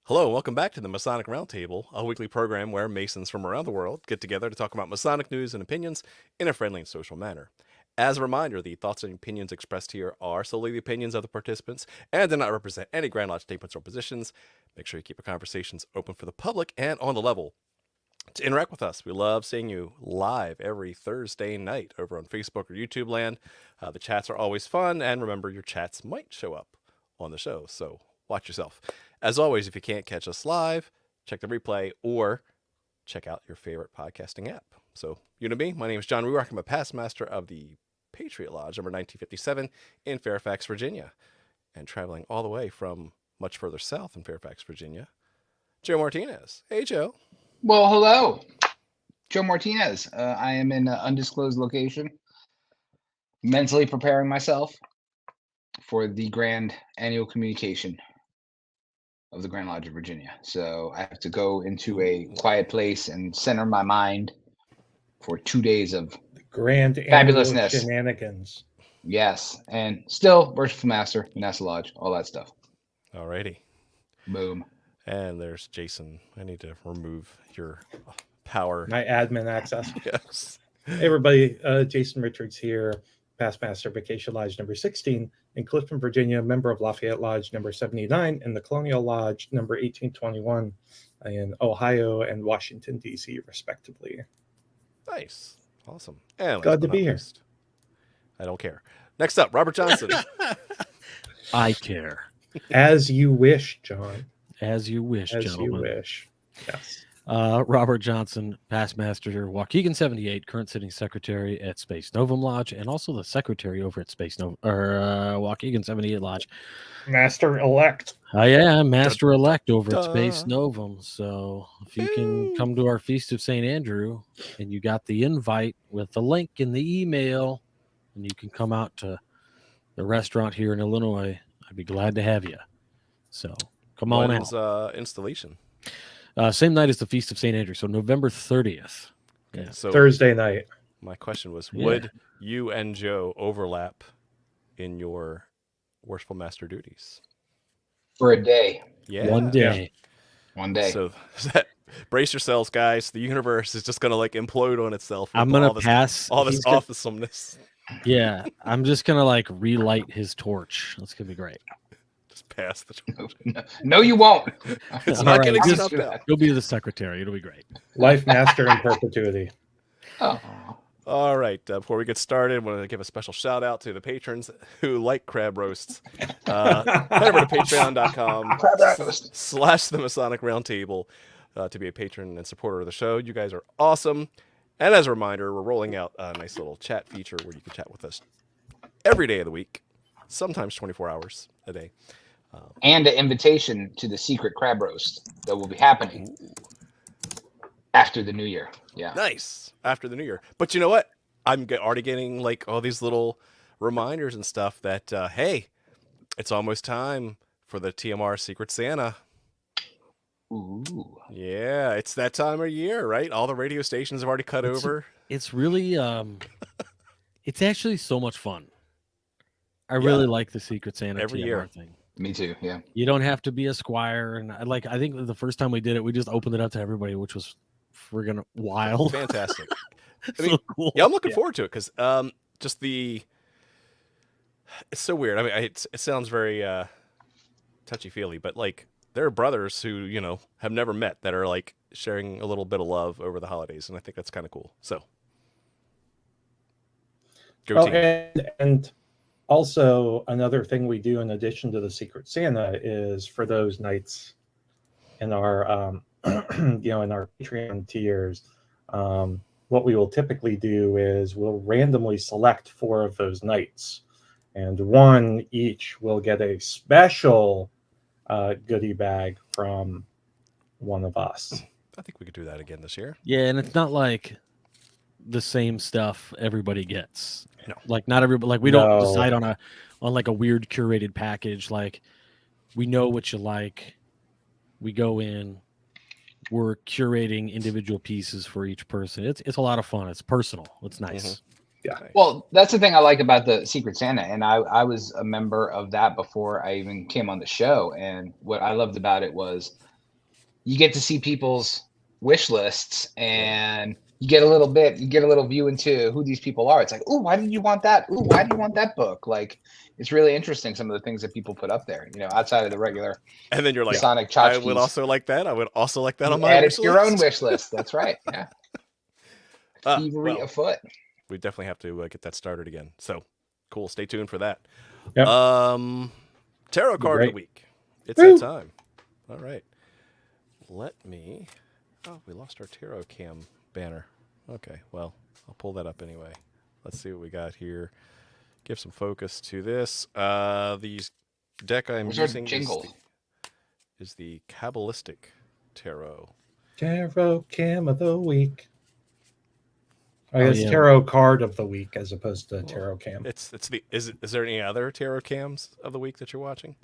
Hello, and welcome back to the Masonic Roundtable, a weekly program where Masons from around the world get together to talk about Masonic news and opinions in a friendly and social manner. As a reminder, the thoughts and opinions expressed here are solely the opinions of the participants and do not represent any Grand Lodge statements or positions. Make sure you keep your conversations open for the public and on the level. To interact with us, we love seeing you live every Thursday night over on Facebook or YouTube land. The chats are always fun, and remember, your chats might show up on the show, so watch yourself. As always, if you can't catch us live, check the replay or check out your favorite podcasting app. So, you know me, my name is John Ruark. I'm a past master of the Patriot Lodge, number 1957 in Fairfax, Virginia, and traveling all the way from much further south in Fairfax, Virginia, Joe Martinez. Hey, Joe. Well, hello, Joe Martinez. I am in an undisclosed location, mentally preparing myself for the grand annual communication of the Grand Lodge of Virginia. So I have to go into a quiet place and center my mind for 2 days of grand fabulousness, shenanigans. Yes, and still Worshipful Master, Vanessa Lodge, all that stuff. Alrighty. Boom. And there's Jason. I need to remove your power. My admin access. Yes. Hey, everybody. Jason Richards here, past master Vacation Lodge number 16 in Clifton, Virginia, member of Lafayette Lodge number 79 and the Colonial Lodge number 1821 in Ohio and Washington, D.C., respectively. Nice. Awesome. And glad to be here. I don't care. Next up, Robert Johnson. I care. As you wish, John. As you wish, As gentlemen. you wish. Yes. Robert Johnson, past master, Waukegan 78, current sitting secretary at Space Novum Lodge, and also the secretary over at Waukegan 78 Lodge. Master elect. I am master elect over at Space Novum. So if you can come to our Feast of St. Andrew and you got the invite with the link in the email, and you can come out to the restaurant here in Illinois, I'd be glad to have you. So come on out. When's installation? Same night as the Feast of St. Andrew, so November 30th. Yeah. So Thursday night. My question was, would you and Joe overlap in your Worshipful Master duties? For a day. Yeah. One day. One day. So brace yourselves, guys. The universe is just going to like implode on itself. I'm going to pass. All this awesomeness. Yeah. I'm just going to like relight his torch. That's going to be great. Pass the torch. No, you won't. It's not getting just snuffed out. You'll be the secretary. It'll be great. Life master in perpetuity. Oh. All right. Before we get started, I want to give a special shout out to the patrons who like crab roasts. Head over to patreon.com/the Masonic Roundtable to be a patron and supporter of the show. You guys are awesome. And as a reminder, we're rolling out a nice little chat feature where you can chat with us every day of the week, sometimes 24 hours a day. And an invitation to the secret crab roast that will be happening after the new year. Yeah. Nice. After the new year. But you know what? I'm already getting like all these little reminders and stuff that, hey, it's almost time for the TMR Secret Santa. Ooh. Yeah, it's that time of year, right? All the radio stations have already cut over. It's really, it's actually so much fun. I really like the Secret Santa every TMR year thing. Me too. Yeah. You don't have to be a squire, and I think the first time we did it, we just opened it up to everybody, which was friggin' wild. Fantastic. I So mean, cool. yeah, I'm looking forward to it because just it's so weird. I mean, it sounds very touchy feely, but like there are brothers who have never met that are like sharing a little bit of love over the holidays, and I think that's kind of cool. So, go team. And also, another thing we do in addition to the Secret Santa is for those nights in our, in our Patreon tiers, what we will typically do is we'll randomly select 4 of those nights, and one each will get a special goodie bag from one of us. I think we could do that again this year. Yeah, and it's not like the same stuff everybody gets. No. Like not everybody, like we don't decide on like a weird curated package. Like we know what you like. We go in, we're curating individual pieces for each person. It's a lot of fun. It's personal. It's nice. Mm-hmm. Yeah. Well, that's the thing I like about the Secret Santa, and I was a member of that before I even came on the show. And what I loved about it was you get to see people's wish lists, and you get a little view into who these people are. It's like, oh, why did you want that? Oh, why do you want that book? Like, it's really interesting, some of the things that people put up there, outside of the regular And then you're like, Masonic I would tchotchkes. also like that. I would also like that on You my add it wish to your own list. wish list. That's right. Yeah. Thievery Well, afoot. we definitely have to get that started again. So cool. Stay tuned for that. Yep. Tarot card of the Great. week. It's Woo! that time. All right. Let me. Oh, we lost our tarot cam banner. Okay. Well, I'll pull that up anyway. Let's see what we got here. Give some focus to this. These deck I'm Where's our using jingle? is the Kabbalistic Tarot. Tarot cam of the week. I Oh, guess yeah. tarot card of the week as opposed to tarot cam. Is there any other tarot cams of the week that you're watching?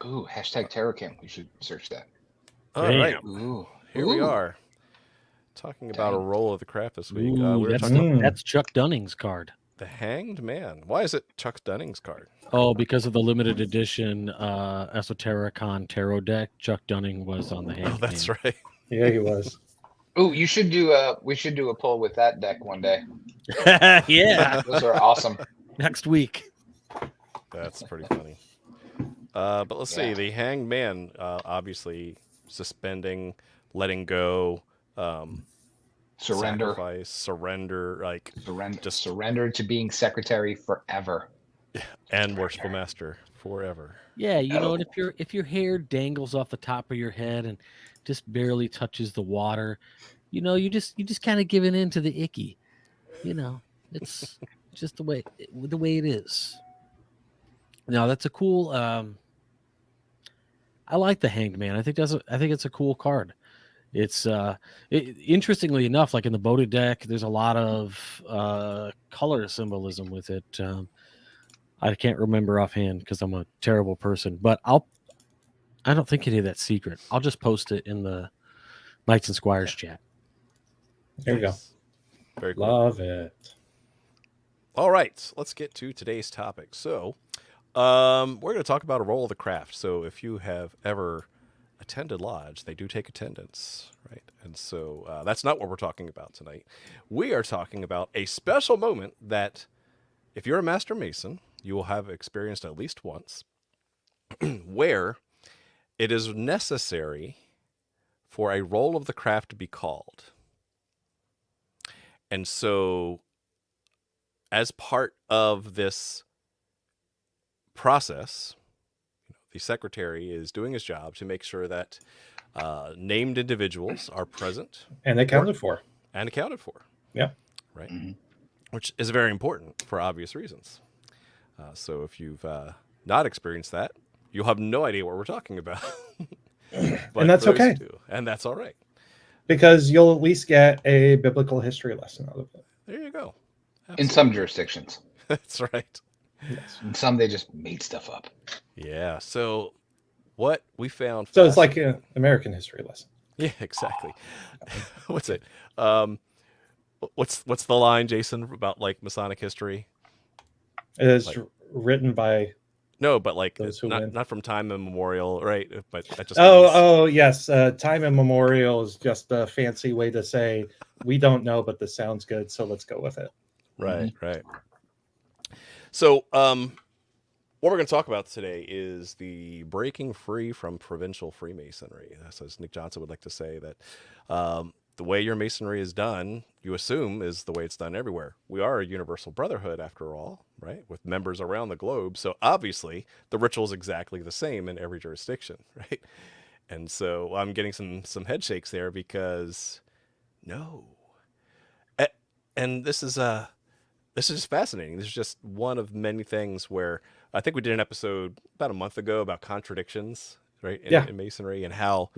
Ooh, hashtag tarot cam. We should search that. All Damn. right. Ooh. Here we Ooh. are. Talking about a Dang. roll of the craft this week. Ooh, We were that's, talking that's Chuck Dunning's card. the Hanged Man. Why is it Chuck Dunning's card? Oh, because of the limited edition Esotericon tarot deck, Chuck Dunning was on the hand. Oh, that's right. Yeah, he was. Ooh, we should do a poll with that deck one day. right. Yeah, Those are awesome. next week. That's pretty funny. But let's see. Yeah. The Hanged Man, obviously suspending, letting go, Surrender. sacrifice, surrender, like, just Surrender to being secretary forever. and worshipful master forever. Yeah, you know, Oh. and if your hair dangles off the top of your head and just barely touches the water, you know, you just kind of giving in to the icky. You know, it's just the way it is. Now that's a cool. I like the Hanged Man. I think it's a cool card. It's interestingly enough, like in the Bodhi deck, there's a lot of color symbolism with it. I can't remember offhand because I'm a terrible person, but I don't think any of that's secret. I'll just post it in the Knights and Squires chat. There you go. Nice. Very cool. Love it. All right, let's get to today's topic. So, we're going to talk about a roll of the craft. So, if you have ever attended lodge, they do take attendance, right? And so that's not what we're talking about tonight. We are talking about a special moment that, if you're a Master Mason, you will have experienced at least once, where it is necessary for a roll of the craft to be called. And so, as part of this process, the secretary is doing his job to make sure that named individuals are present And accounted for. and accounted for. Yeah. Right. Mhm. Which is very important for obvious reasons. So if you've not experienced that, you'll have no idea what we're talking about. But And that's for those okay. who do, and that's all right. Because you'll at least get a biblical history lesson out of it. There you go. In some jurisdictions. That's right. Yes. In some, they just made stuff up. Yeah. So what we found. So it's like an American history lesson. Yeah, exactly. What's it? What's the line, Jason, about like Masonic history? It is Like- written by. No, but like Those who win. not from time immemorial, right? But that just means- Oh, yes. Time immemorial is just a fancy way to say we don't know, but this sounds good, so let's go with it. Right, right. So, what we're going to talk about today is the breaking free from provincial Freemasonry. That's as Nick Johnson would like to say that the way your Masonry is done, you assume, is the way it's done everywhere. We are a universal brotherhood, after all, right? With members around the globe. So obviously, the ritual is exactly the same in every jurisdiction, right? And so I'm getting some head shakes there because no. And this is just fascinating. This is just one of many things where I think we did an episode about a month ago about contradictions, right? In Masonry and how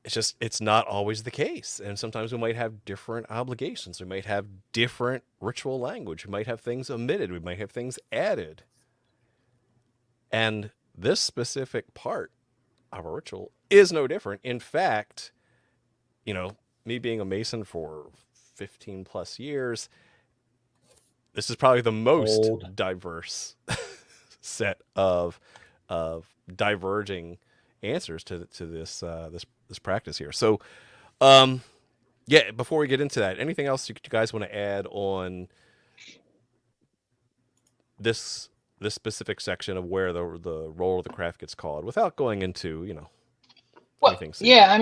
it's not always the case. And sometimes we might have different obligations. We might have different ritual language. We might have things omitted. We might have things added. And this specific part of a ritual is no different. In fact, me being a Mason for 15 plus years, this is probably the most diverse set of diverging answers to this practice here. So, yeah, before we get into that, anything else you guys want to add on this specific section of where the role of the craft gets called, without going into Well, anything secret? yeah, I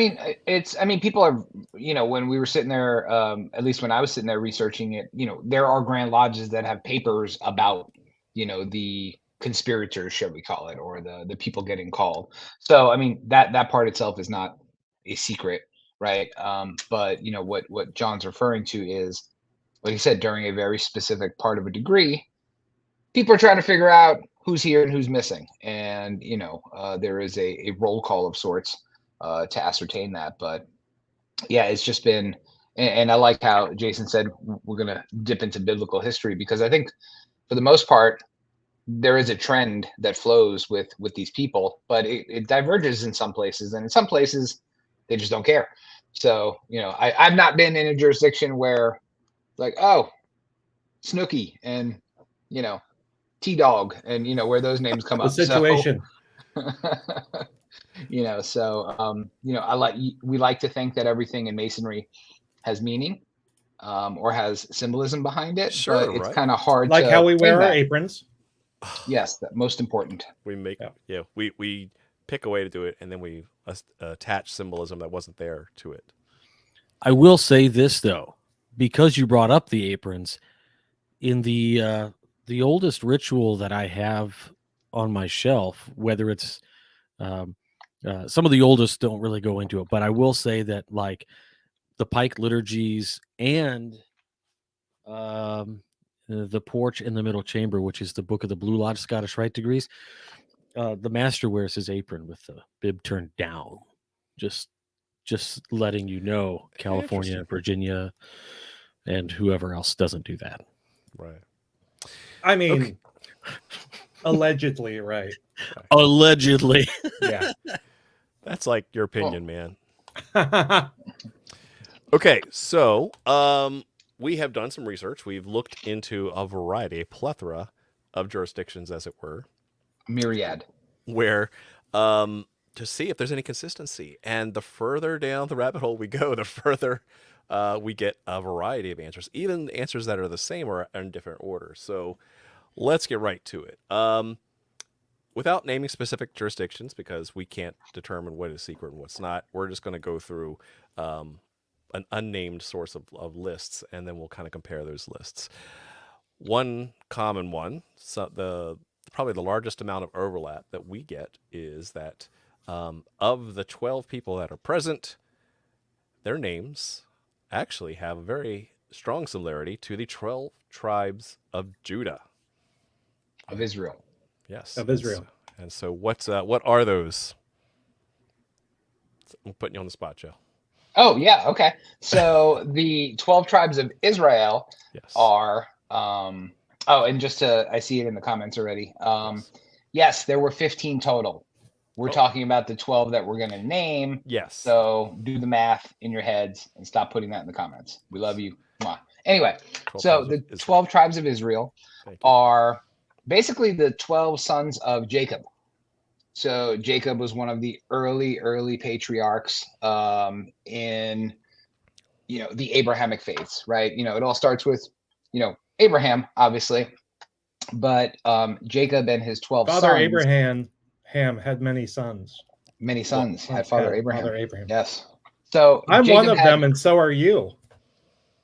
mean, people are, when we were sitting there, at least when I was sitting there researching it, there are Grand Lodges that have papers about, the conspirators, shall we call it, or the people getting called. So, I mean, that part itself is not a secret, right? But what John's referring to is, like you said, during a very specific part of a degree, people are trying to figure out who's here and who's missing, and there is a roll call of sorts to ascertain that. But yeah, it's just been, and I like how Jason said we're going to dip into biblical history, because I think for the most part there is a trend that flows with these people, but it diverges in some places, and in some places they just don't care. So I've not been in a jurisdiction where, like, oh, Snooky and T-Dog, and where those names come The up. situation. We like to think that everything in Masonry has meaning, or has symbolism behind it. Sure, but it's right. kind of hard Like to how we wear claim our that. aprons. Yes, that most important. We make Yeah. we pick a way to do it, and then we attach symbolism that wasn't there to it. I will say this though, because you brought up the aprons, in the oldest ritual that I have on my shelf, whether it's some of the oldest don't really go into it, but I will say that, like, the Pike liturgies and the porch in the middle chamber, which is the Book of the Blue Lodge Scottish Rite degrees, the master wears his apron with the bib turned down. Just letting you know, California, Virginia, and whoever else doesn't do that. Right. I mean, allegedly, right? Allegedly. Yeah. That's like your opinion, man. Okay, so we have done some research. We've looked into a plethora of jurisdictions, as it were. Myriad. Where to see if there's any consistency. And the further down the rabbit hole we go, the further we get a variety of answers, even answers that are the same or in different orders. So let's get right to it. Without naming specific jurisdictions, because we can't determine what is secret and what's not, we're just going to go through an unnamed source of lists, and then we'll kind of compare those lists. One common one, probably the largest amount of overlap that we get, is that of the 12 people that are present, their names actually have a very strong similarity to the 12 tribes of Judah. Of Israel. Yes. Of Israel. And so what are those? I'm putting you on the spot, Joe. Oh, yeah. Okay. So the 12 tribes of Israel are, and just I see it in the comments already. Yes, there were 15 total. We're talking about the 12 that we're going to name. Yes. So do the math in your heads and stop putting that in the comments. We love you. Mwah. Anyway, so the 12 tribes of Israel are basically the 12 sons of Jacob. So Jacob was one of the early patriarchs in the Abrahamic faiths, right? It all starts with Abraham, obviously, but Jacob and his 12 Father sons. Abraham had many sons. Many sons had Father Abraham. Father Abraham. Yes. So I'm Jacob one of them, and so are you.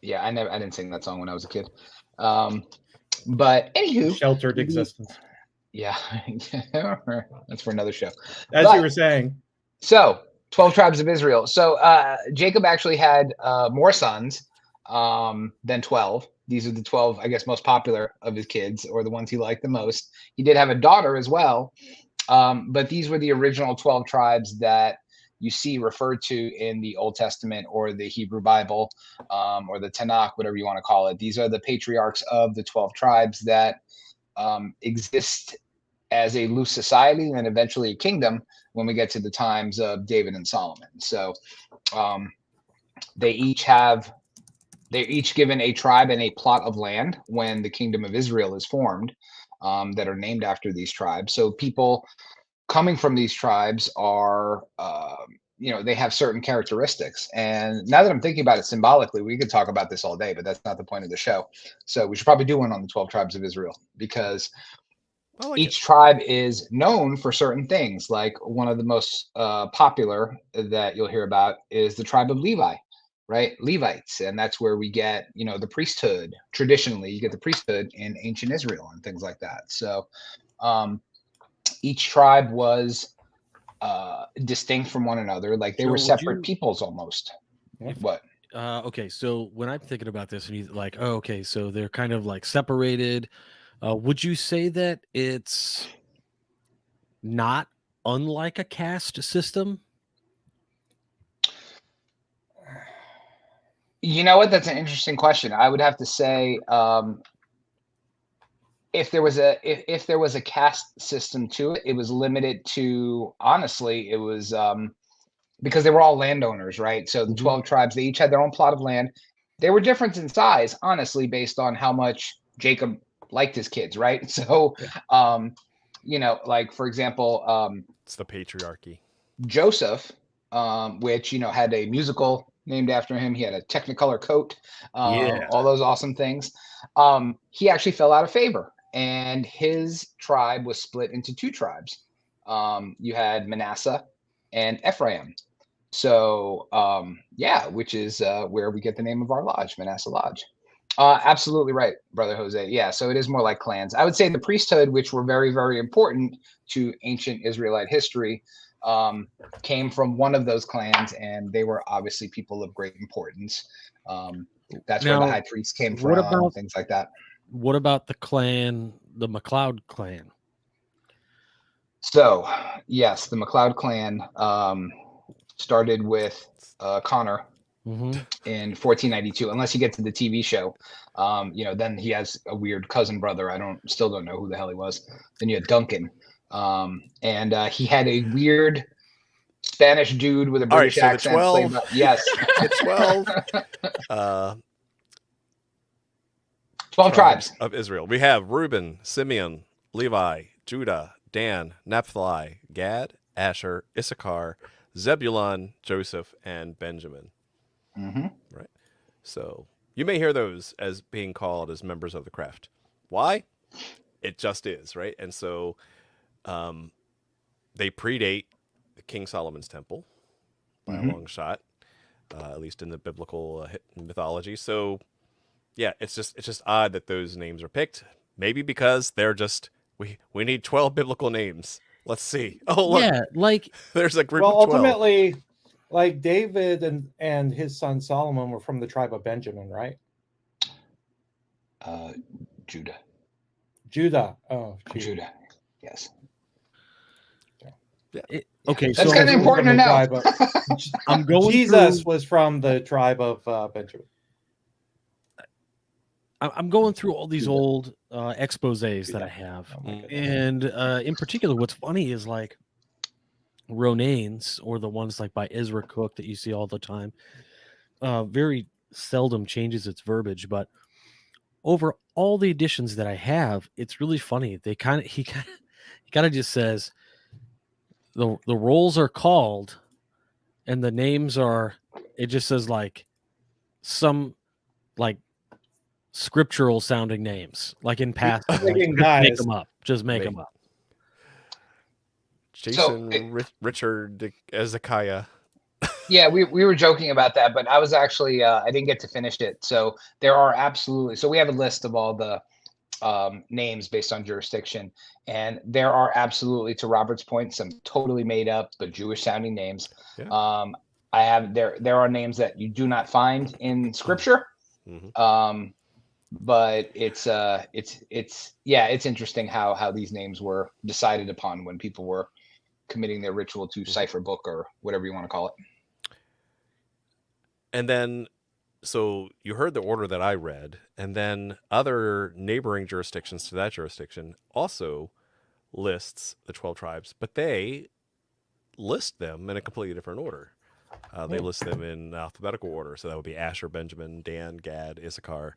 Yeah, I didn't sing that song when I was a kid. But anywho, Sheltered existence. Yeah, that's for another show. As you were saying. So 12 tribes of Israel. So Jacob actually had more sons than 12. These are the 12, I guess, most popular of his kids, or the ones he liked the most. He did have a daughter as well. But these were the original 12 tribes that you see referred to in the Old Testament or the Hebrew Bible, or the Tanakh, whatever you want to call it. These are the patriarchs of the 12 tribes that exist as a loose society and eventually a kingdom when we get to the times of David and Solomon. So they're each given a tribe and a plot of land when the kingdom of Israel is formed, that are named after these tribes. So people coming from these tribes are, they have certain characteristics. And now that I'm thinking about it symbolically, we could talk about this all day, but that's not the point of the show. So we should probably do one on the 12 tribes of Israel, because each tribe is known for certain things. Like one of the most popular that you'll hear about is the tribe of Levi, right? Levites. And that's where we get, the priesthood. Traditionally, you get the priesthood in ancient Israel and things like that. So each tribe was distinct from one another. Like they were separate peoples almost. What? Okay, so when I'm thinking about this, and you like, oh, okay, so they're kind of like separated. Would you say that it's not unlike a caste system? You know what? That's an interesting question. I would have to say, if there was a caste system to it, it was limited to, honestly, it was because they were all landowners, right? So the 12 tribes, they each had their own plot of land. They were different in size, honestly, based on how much Jacob liked his kids, right? So, like for example, it's the patriarchy. Joseph, which had a musical named after him. He had a Technicolor coat, all those awesome things. He actually fell out of favor, and his tribe was split into two tribes. You had Manasseh and Ephraim. So, which is where we get the name of our lodge, Manasseh Lodge. Absolutely right, Brother Jose. Yeah, so it is more like clans. I would say the priesthood, which were very, very important to ancient Israelite history, came from one of those clans, and they were obviously people of great importance. That's where the high priest came from, things like that. What about the MacLeod clan? So, yes, the MacLeod clan started with Connor in 1492. Unless you get to the TV show, then he has a weird cousin brother. Still don't know who the hell he was. Then you had Duncan, and he had a weird Spanish dude with a British accent. The 12. Yes, the 12. 12 tribes of Israel. We have Reuben, Simeon, Levi, Judah, Dan, Naphtali, Gad, Asher, Issachar, Zebulun, Joseph, and Benjamin. Right. So you may hear those as being called as members of the craft. Why? It just is, right? And so they predate King Solomon's temple by a long shot, at least in the biblical mythology. So yeah, it's just odd that those names are picked. Maybe because they're just we need 12 biblical names. Let's see. Oh, look. Yeah, like there's a group well, of 12. ultimately, like David and his son Solomon were from the tribe of Benjamin, right? Judah. Oh, Judah. Yes. Yeah. Okay, that's so kind of important to know. I'm going. Jesus was from the tribe of Benjamin. I'm going through all these old exposés that I have, and in particular, what's funny is like Ronanes, or the ones like by Ezra Cook that you see all the time. Very seldom changes its verbiage, but over all the editions that I have, it's really funny. He kind of just says the rolls are called, and the names are. It just says like some like scriptural sounding names, like in past. Make them up. Just make them up. Jason, Richard, Ezekiah. Yeah, we were joking about that, but I was actually I didn't get to finish it. So there are absolutely. So we have a list of all the names based on jurisdiction, and there are absolutely, to Robert's point, some totally made up but Jewish sounding names. Yeah. I have there are names that you do not find in scripture. But it's interesting how these names were decided upon when people were committing their ritual to cipher book or whatever you want to call it. And then, so you heard the order that I read, and then other neighboring jurisdictions to that jurisdiction also lists the 12 tribes, but they list them in a completely different order. They list them in alphabetical order, so that would be Asher, Benjamin, Dan, Gad, Issachar,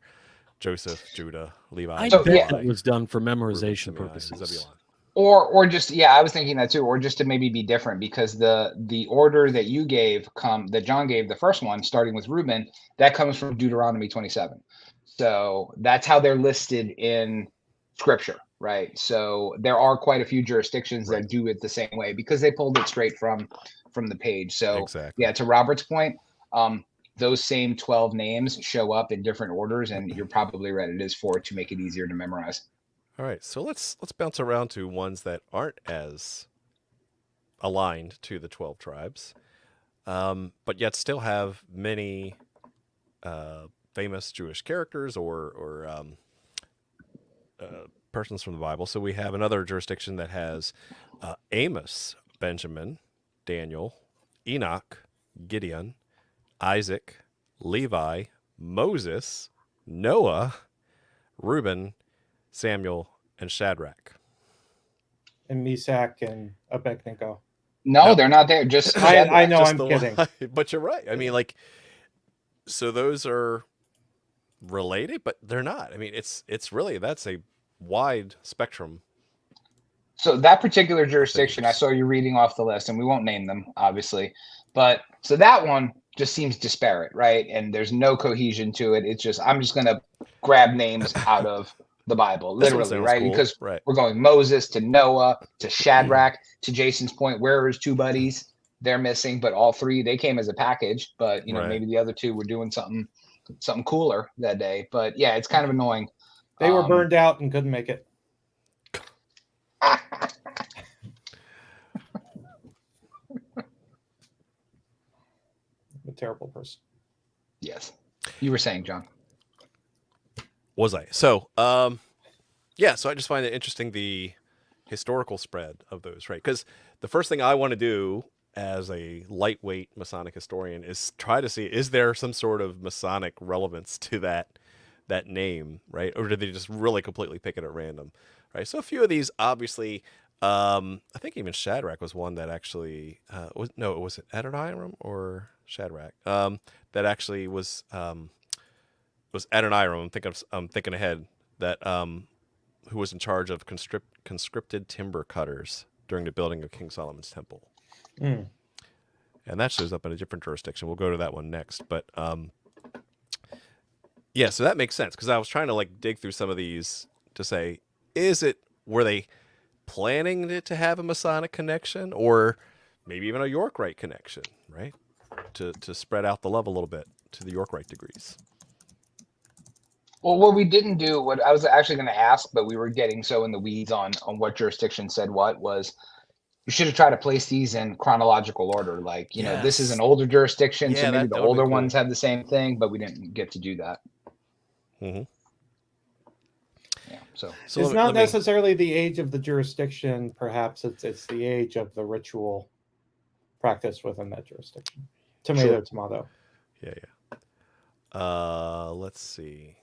Joseph, Judah, Levi. I bet that was done for memorization purposes. Well, Or just, yeah, I was thinking that too, or just to maybe be different, because the order that you gave, that John gave, the first one, starting with Reuben, that comes from Deuteronomy 27. So that's how they're listed in Scripture, right? So there are quite a few jurisdictions Right. that do it the same way because they pulled it straight from the page. So Exactly. yeah, to Robert's point, those same 12 names show up in different orders, and you're probably right. It is to make it easier to memorize. All right, so let's bounce around to ones that aren't as aligned to the 12 tribes, but yet still have many famous Jewish characters or persons from the Bible. So we have another jurisdiction that has Amos, Benjamin, Daniel, Enoch, Gideon, Isaac, Levi, Moses, Noah, Reuben, Samuel, and Shadrach. And Meshach and Abednego. No, they're not there. Just I know, Just I'm the kidding. one. But you're right. I mean, like, so those are related, but they're not. I mean, it's really, that's a wide spectrum. So that particular jurisdiction, I saw you reading off the list, and we won't name them, obviously. But so that one just seems disparate, right? And there's no cohesion to it. It's just, I'm just going to grab names out of the Bible, literally, right? Cool. Because right. we're going Moses to Noah to Shadrach, to Jason's point, where are his two buddies? They're missing, but all three, they came as a package. But, you know, Right. maybe the other two were doing something cooler that day. But yeah, it's kind of annoying. They were burned out and couldn't make it. A terrible person. Yes. You were saying, John. Was I? So, yeah, so I just find it interesting, the historical spread of those, right? Because the first thing I want to do as a lightweight Masonic historian is try to see, is there some sort of Masonic relevance to that name, right? Or did they just really completely pick it at random, right? So a few of these, obviously, I think even Shadrach was one that actually, was it Adoniram or Shadrach? That actually was Adoniram. I'm thinking ahead. That who was in charge of conscripted timber cutters during the building of King Solomon's temple. Mm. And that shows up in a different jurisdiction. We'll go to that one next. But yeah, so that makes sense, because I was trying to like dig through some of these to say, were they planning it to have a Masonic connection, or maybe even a York-Rite connection, right? To spread out the love a little bit to the York-Rite degrees. Well, what we didn't do, what I was actually going to ask, but we were getting so in the weeds on what jurisdiction said what, was you should have tried to place these in chronological order. Like, you know, this is an older jurisdiction, so maybe the older ones have the same thing, but we didn't get to do that. Mm-hmm. Yeah, so it's not necessarily the age of the jurisdiction. Perhaps it's the age of the ritual practice within that jurisdiction. Tomato. Yeah. Let's see.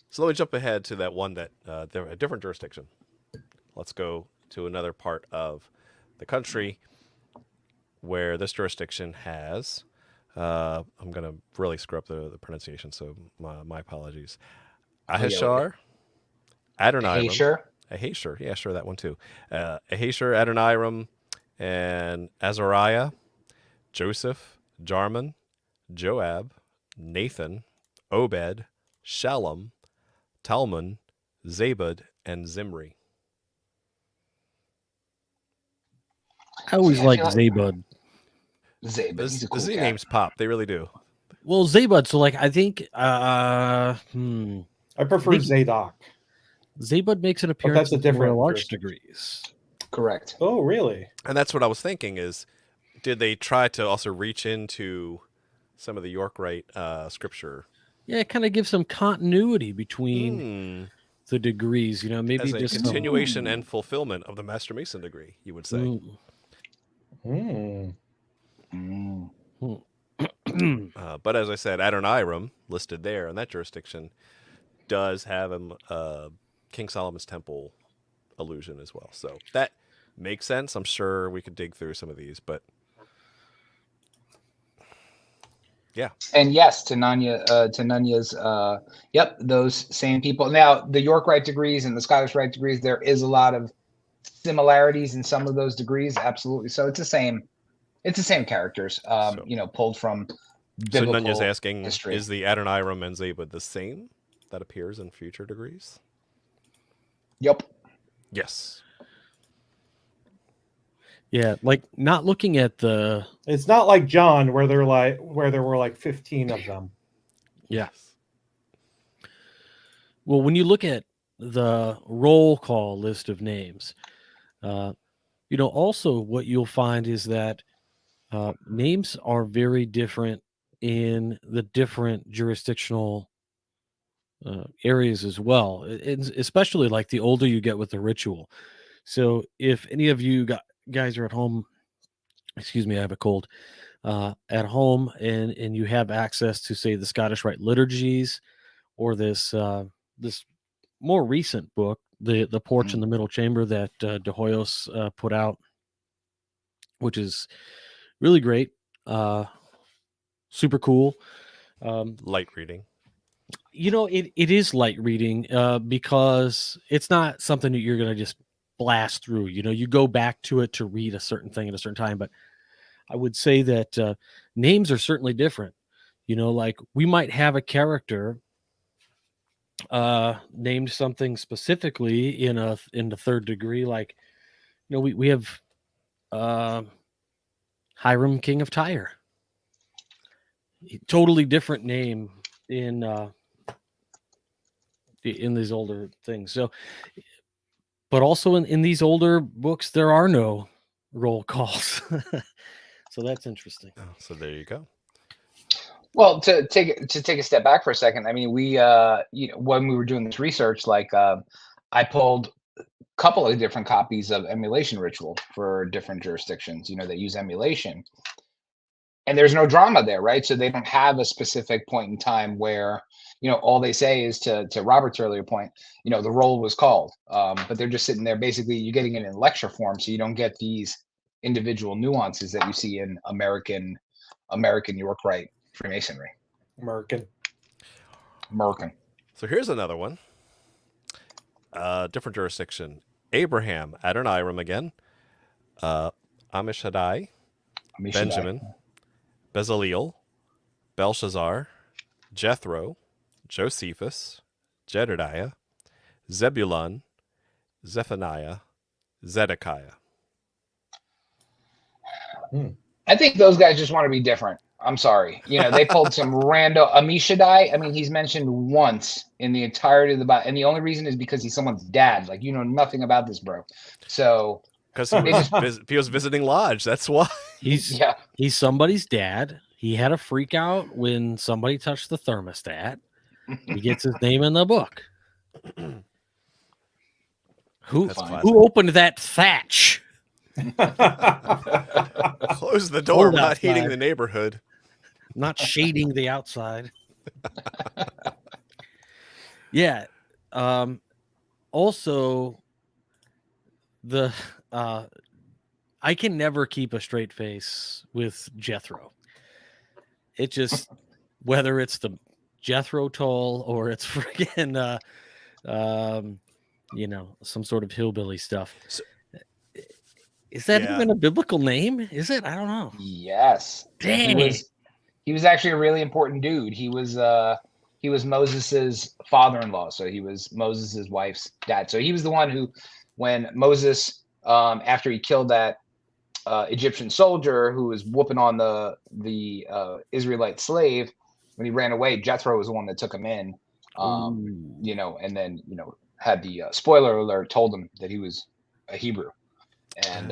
So let me jump ahead to that one that they're a different jurisdiction. Let's go to another part of the country where this jurisdiction has, I'm going to really screw up the pronunciation, so my apologies. Ahishar, Adoniram. Ahishar, yeah, sure, that one too. Ahishar, Adoniram, and Azariah, Joseph, Jarman, Joab, Nathan, Obed, Shallum, Talmon, Zabud, and Zimri. I always like Zabud. Zabud, the Z names pop. They really do. Well, Zabud, so like I think I prefer Zadok. Zabud makes an appearance in different large degrees. Correct. Oh, really? And that's what I was thinking is, did they try to also reach into some of the York-Rite scripture? Yeah, it kind of gives some continuity between the degrees, you know, maybe as a just continuation and fulfillment of the Master Mason degree, you would say. But as I said, Adoniram, listed there in that jurisdiction, does have a King Solomon's Temple allusion as well. So that makes sense. I'm sure we could dig through some of these, but yeah. And yes, to Nanya's, yep, those same people. Now, the York-Rite degrees and the Scottish Rite degrees, there is a lot of similarities in some of those degrees, absolutely. So it's the same characters, pulled from So biblical Nunya's asking, history. is the Adoniram and Zeba the same that appears in future degrees? Yep. Yes. Yeah, like not looking at the. It's not like John where there were like 15 of them. Yeah. Well, when you look at the roll call list of names, also what you'll find is that names are very different in the different jurisdictional areas as well, especially like the older you get with the ritual. So if any of you guys are at home, excuse me, I have a cold, at home and you have access to, say, the Scottish Rite liturgies or this more recent book, the Porch in the Middle Chamber that De Hoyos put out, which is really great, super cool. Light reading. It is light reading because it's not something that you're going to just blast through. You go back to it to read a certain thing at a certain time, but I would say that names are certainly different. Like we might have a character named something specifically in the third degree, like we have Hiram, King of Tyre, totally different name in these older things. So, but also in these older books there are no roll calls. So that's interesting. Oh, so there you go. Well, to take a step back for a second, I mean, we when we were doing this research, like I pulled a couple of different copies of Emulation Ritual for different jurisdictions, that use emulation, and there's no drama there, right? So they don't have a specific point in time where all they say is to Robert's earlier point, the roll was called, but they're just sitting there. Basically, you're getting it in lecture form, so you don't get these individual nuances that you see in American York Rite Freemasonry. American. So here's another one. Different jurisdiction. Abraham, Adoniram again. Amishadai, Benjamin, Bezaleel, Belshazzar, Jethro, Josephus, Jedediah, Zebulun, Zephaniah, Zedekiah. I think those guys just want to be different. I'm sorry. They pulled some rando Amishadai. I mean, he's mentioned once in the entirety of the Bible. And the only reason is because he's someone's dad. Like, nothing about this, bro. So. Because he was visiting Lodge. That's why. He's somebody's dad. He had a freak out when somebody touched the thermostat. He gets his name in the book. Who opened that thatch? Close the door. We're not heating the neighborhood. Not shading the outside. Yeah. Also, I can never keep a straight face with Jethro. It just, whether it's the Jethro Tull or it's freaking some sort of hillbilly stuff. So, is that even a biblical name? Is it? I don't know. Yes. Dang. He was actually a really important dude. He was Moses's father-in-law, so he was Moses's wife's dad. So he was the one who, when Moses, after he killed that Egyptian soldier who was whooping on the Israelite slave, when he ran away, Jethro was the one that took him in, and then had the spoiler alert, told him that he was a Hebrew. And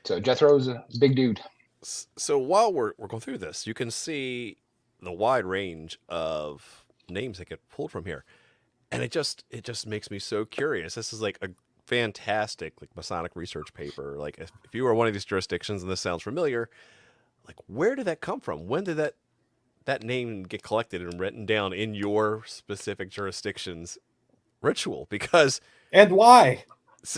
so Jethro's a big dude. So while we're going through this, you can see the wide range of names that get pulled from here, and it just makes me so curious. This is like a fantastic Masonic research paper. Like if you are one of these jurisdictions and this sounds familiar, like where did that come from? When did that name get collected and written down in your specific jurisdiction's ritual? Because and why?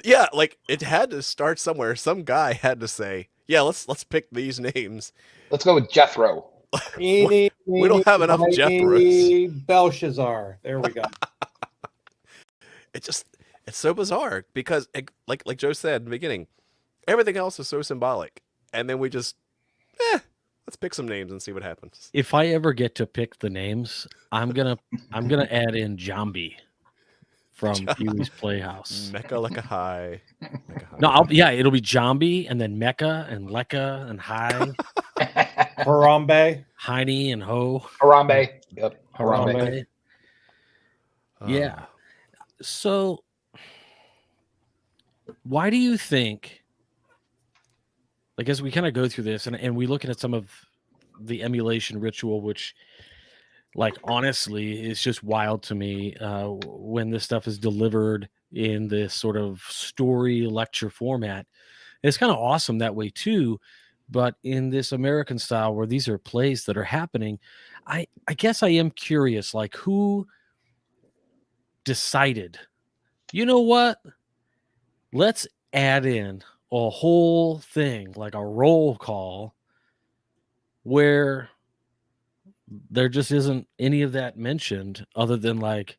Yeah, like it had to start somewhere. Some guy had to say, "Yeah, let's pick these names. Let's go with Jethro." We don't have enough Jethros. Belshazzar. There we go. It's so bizarre because, like Joe said in the beginning, everything else is so symbolic, and then we just, let's pick some names and see what happens. If I ever get to pick the names, I'm gonna add in Jambi from Pee Wee's Playhouse. Mecca like a high. No, it'll be Jambi and then Mecca and Lekka and High, Harambe. Heine and Ho. Harambe. Yep. Harambe. Yeah. Ah. So, why do you think, like, as we kind of go through this and we look at some of the emulation ritual, which, like, honestly, is just wild to me when this stuff is delivered in this sort of story lecture format. It's kind of awesome that way, too. But in this American style where these are plays that are happening, I guess I am curious, like, who decided, you know what? Let's add in a whole thing, like a roll call, where there just isn't any of that mentioned other than like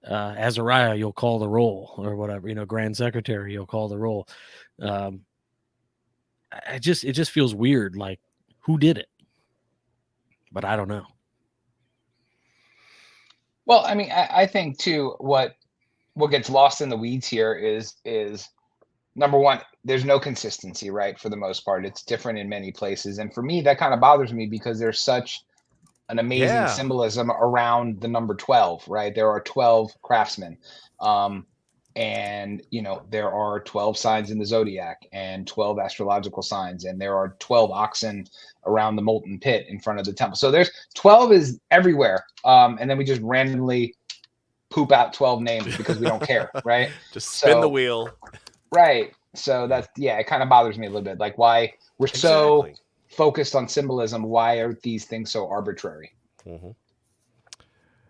Azariah, you'll call the roll or whatever, Grand Secretary, you'll call the roll. It just feels weird. Like, who did it? But I don't know. Well, I mean, I think too, what gets lost in the weeds here is number one, there's no consistency, right? For the most part, it's different in many places. And for me, that kind of bothers me because there's such an amazing symbolism around the number 12, right? There are 12 craftsmen. And, there are 12 signs in the zodiac and 12 astrological signs. And there are 12 oxen around the molten pit in front of the temple. So there's 12 is everywhere. And then we just randomly poop out 12 names because we don't care, right? Just spin the wheel. Right. So that's, it kind of bothers me a little bit. Like, why we're so focused on symbolism. Why are these things so arbitrary? Mm-hmm.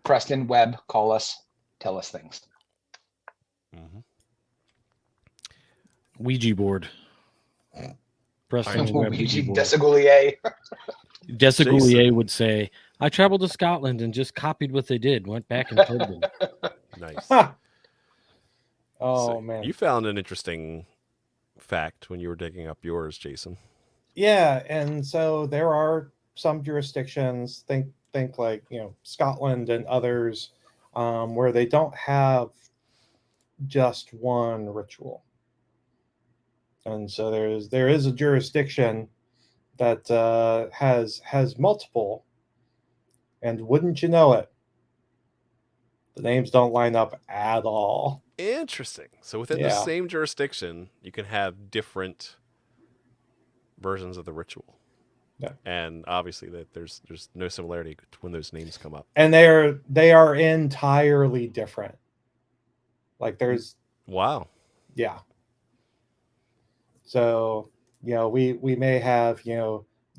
Preston, Webb, call us, tell us things. Mm-hmm. Ouija board. Preston Webb, Ouija Desagoulier. Desagoulier would say, I traveled to Scotland and just copied what they did, went back and told them. Nice. Oh, man. You found an interesting fact when you were digging up yours, Jason. Yeah, and so there are some jurisdictions, think like, Scotland and others, where they don't have just one ritual. And so there is a jurisdiction that has multiple, and wouldn't you know it, the names don't line up at all. Interesting. So within the same jurisdiction, you can have different versions of the ritual. Yeah. And obviously that there's no similarity when those names come up. And they are entirely different. Like there's wow. Yeah. So, we may have,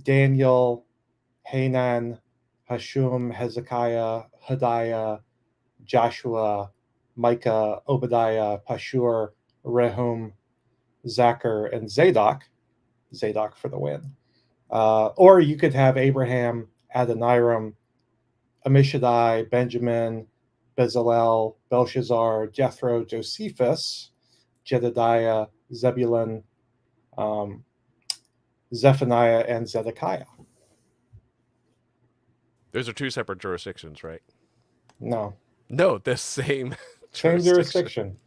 Daniel, Hanan, Hashum, Hezekiah, Hodiah, Joshua, Micah, Obadiah, Pashur, Rehum, Zachar, and Zadok for the win. Or you could have Abraham, Adoniram, Amishadai, Benjamin, Bezalel, Belshazzar, Jethro, Josephus, Jedediah, Zebulun, Zephaniah, and Zedekiah. Those are two separate jurisdictions, right? No, the same jurisdiction.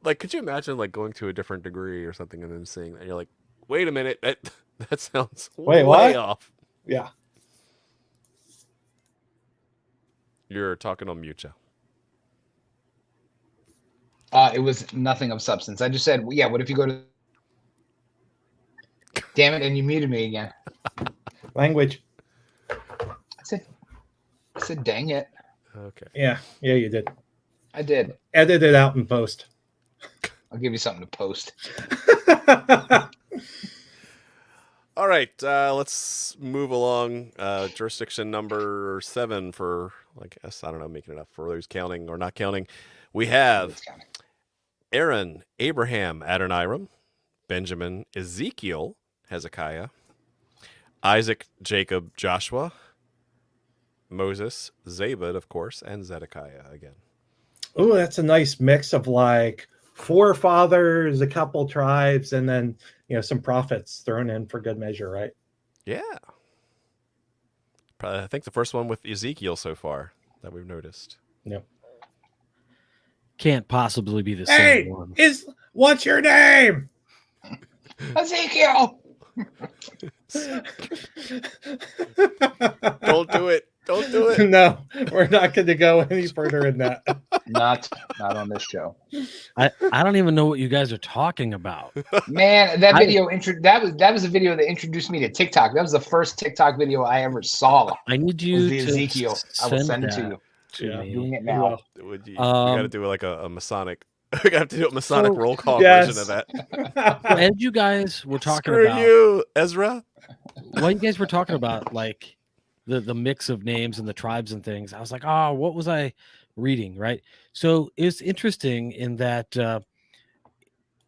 Like, could you imagine like going to a different degree or something and then seeing that, and you're like, wait a minute, that sounds way off. Yeah. You're talking on mute, Joe. It was nothing of substance. I just said, what if you go to... Damn it, and you muted me again. Language. I said, dang it. Okay. Yeah, you did. I did. Edit it out and post. I'll give you something to post. All right, let's move along. Jurisdiction number 7 for, I guess, I don't know, making it up for those counting or not counting. We have Aaron, Abraham, Adoniram, Benjamin, Ezekiel, Hezekiah, Isaac, Jacob, Joshua, Moses, Zabad, of course, and Zedekiah again. Oh, that's a nice mix of like forefathers, a couple tribes, and then some prophets thrown in for good measure, right? Yeah. Probably, I think the first one with Ezekiel so far that we've noticed. Yep. Can't possibly be the Hey, same one. what's your name? Ezekiel. Don't do it. Don't do it. No, we're not going to go any further in that. Not on this show. I don't even know what you guys are talking about. Man, that video that was a video that introduced me to TikTok. That was the first TikTok video I ever saw. I need Was you the to Ezekiel. I will send it to you. Yeah. I'm doing me. it now. We got to do like a Masonic. We got to do a Masonic So- roll call Yes. version of that. As you guys were talking Screw about, you, Ezra. while you guys were talking about like the mix of names and the tribes and things, I was like, oh, what was I reading? Right. So it's interesting in that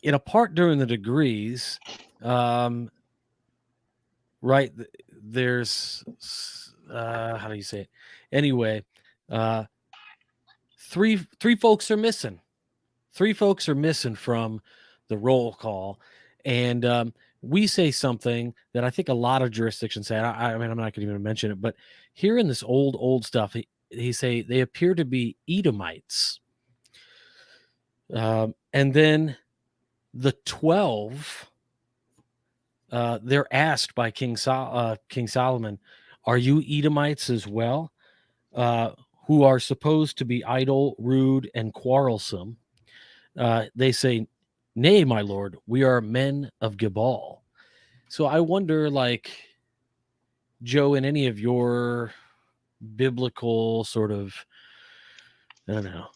in a part during the degrees, right, there's how do you say it? Anyway, three folks are missing. 3 folks are missing from the roll call, and we say something that I think a lot of jurisdictions say. I mean, I'm not going to even mention it, but here in this old stuff, he say they appear to be Edomites, and then the 12. They're asked by King Solomon, "Are you Edomites as well, who are supposed to be idle, rude, and quarrelsome?" They say, "Nay, my lord, we are men of Gibal." So I wonder, like, Joe, in any of your biblical sort of, I don't know,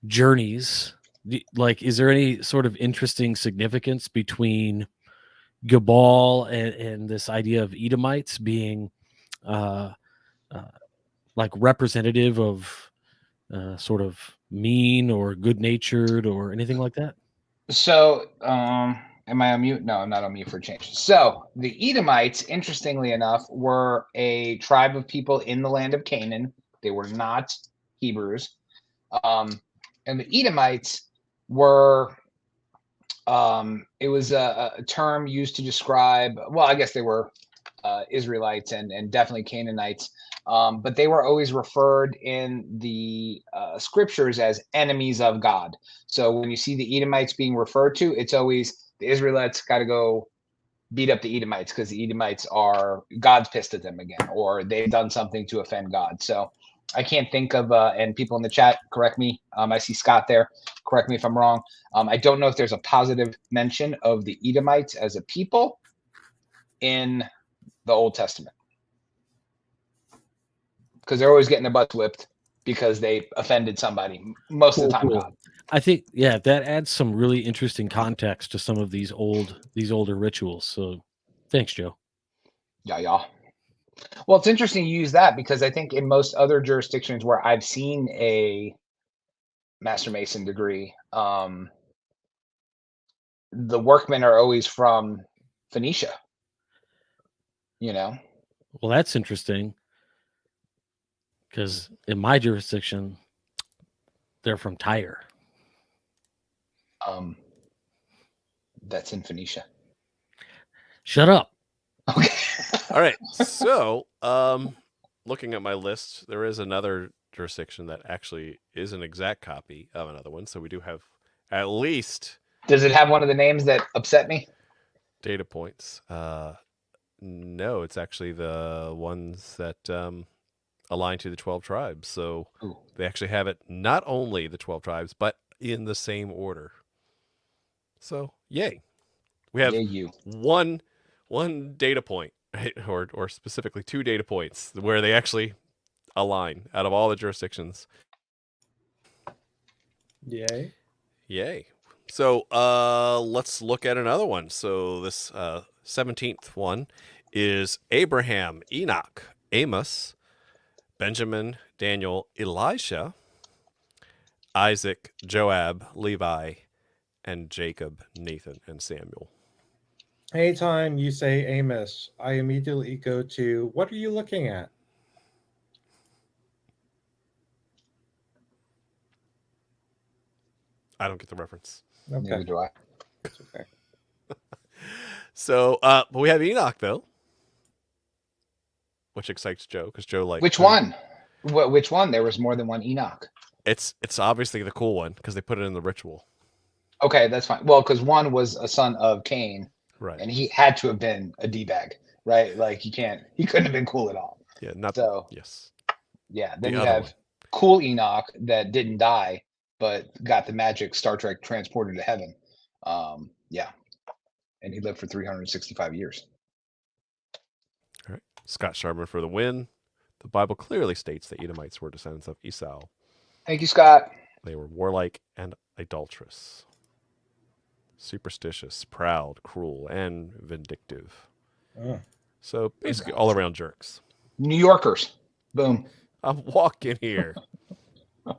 journeys, like, is there any sort of interesting significance between Gabal and this idea of Edomites being like representative of sort of mean or good natured or anything like that? So, am I on mute? No, I'm not on mute for a change. So, the Edomites, interestingly enough, were a tribe of people in the land of Canaan. They were not Hebrews. And the Edomites were, it was a term used to describe, well, I guess they were Israelites and definitely Canaanites. But they were always referred in the scriptures as enemies of God. So when you see the Edomites being referred to, it's always the Israelites got to go beat up the Edomites because the Edomites are God's pissed at them again, or they've done something to offend God. So I can't think of, and people in the chat, correct me. I see Scott there. Correct me if I'm wrong. I don't know if there's a positive mention of the Edomites as a people in the Old Testament, because they're always getting their butts whipped because they offended somebody. Most of the time, Cool. God. I think, yeah, that adds some really interesting context to some of these older rituals. So thanks, Joe. Yeah. Well, it's interesting you use that because I think in most other jurisdictions where I've seen a Master Mason degree, the workmen are always from Phoenicia. Well, that's interesting because in my jurisdiction, they're from Tyre. That's in Phoenicia. Shut up. Okay. All right. So, looking at my list, there is another jurisdiction that actually is an exact copy of another one. So we do have at least Does it have one of the names that upset me? data points. No, it's actually the ones that align to the 12 tribes. So Ooh. they actually have it not only the 12 tribes, but in the same order. So, yay. We have Yeah, you. one data point, right? Or specifically 2 data points where they actually align out of all the jurisdictions. Yay. Yay. So let's look at another one. So this 17th one is Abraham, Enoch, Amos, Benjamin, Daniel, Elisha, Isaac, Joab, Levi, and Jacob, Nathan, and Samuel. Anytime you say Amos, I immediately go to, what are you looking at? I don't get the reference. Neither Okay. do I. That's okay. So, but we have Enoch though, which excites Joe because Joe like Which one? Which one? There was more than one Enoch. It's obviously the cool one because they put it in the ritual. Okay, that's fine. Well, because one was a son of Cain, Right. and he had to have been a D-bag, right? Like he couldn't have been cool at all. Yeah. Not. So Yes. yeah, then The you other have one. cool Enoch that didn't die, but got the magic Star Trek transported to heaven. Yeah, and he lived for 365 years. All right. Scott Sharman for the win. The Bible clearly states that Edomites were descendants of Esau. Thank you, Scott. They were warlike and idolatrous, superstitious, proud, cruel, and vindictive. Oh. So basically, all around jerks. New Yorkers. Boom. I'm walking here. All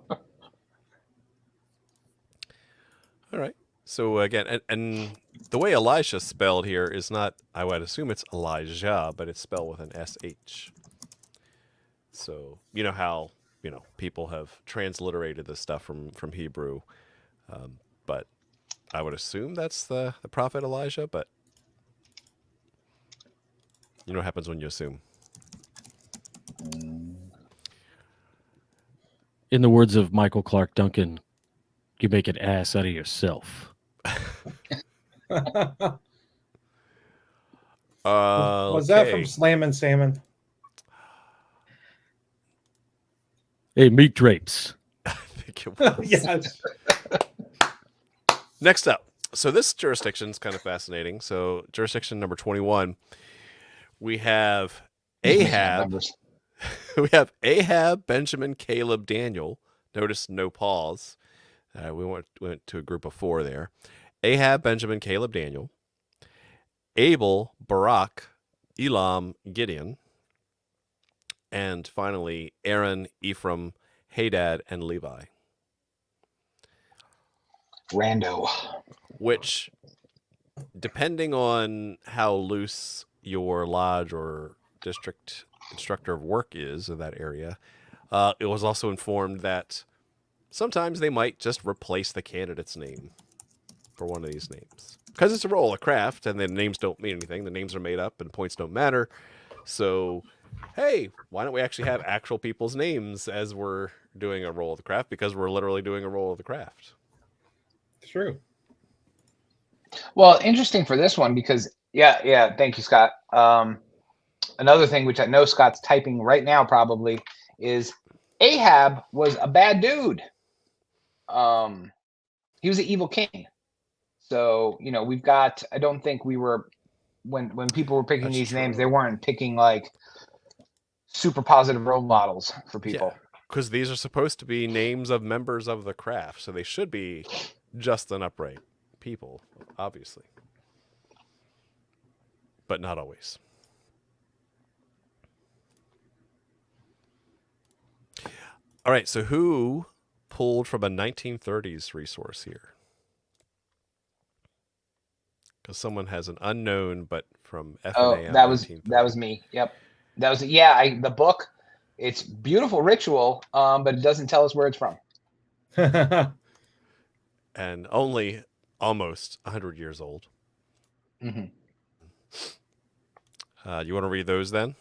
right. So again, and the way Elisha spelled here is not, I would assume it's Elijah, but it's spelled with an SH. So you know how, people have transliterated this stuff from Hebrew. But I would assume that's the prophet Elijah, but you know what happens when you assume. In the words of Michael Clark Duncan, you make an ass out of yourself. Was that from Okay. Slammin' Salmon? Hey, meat drapes. I think it was. Yes. Next up. So this jurisdiction is kind of fascinating. So jurisdiction number 21, we have Ahab. Numbers. We have Ahab, Benjamin, Caleb, Daniel. Notice no pause. We went to a group of 4 there. Ahab, Benjamin, Caleb, Daniel. Abel, Barak, Elam, Gideon. And finally, Aaron, Ephraim, Hadad, and Levi. Rando. Which, depending on how loose your lodge or district instructor of work is in that area, it was also informed that sometimes they might just replace the candidate's name for one of these names. Because it's a roll of craft, and the names don't mean anything. The names are made up, and points don't matter. So, hey, why don't we actually have actual people's names as we're doing a roll of the craft? Because we're literally doing a roll of the craft. True. Well, interesting for this one because yeah. Thank you, Scott. Another thing which I know Scott's typing right now probably is Ahab was a bad dude. He was an evil king. So we've got. I don't think we were when people were picking That's these names, true. they weren't picking like super positive role models for people. Because these are supposed to be names of members of the craft, so they should be just and upright people, obviously. But not always. All right, so who pulled from a 1930s resource here? Because someone has an unknown, but from F&A Oh, on that was 1930. me. Yep, that was the book. It's beautiful ritual, but it doesn't tell us where it's from. And only almost 100 years old. Mm-hmm. You want to read those then?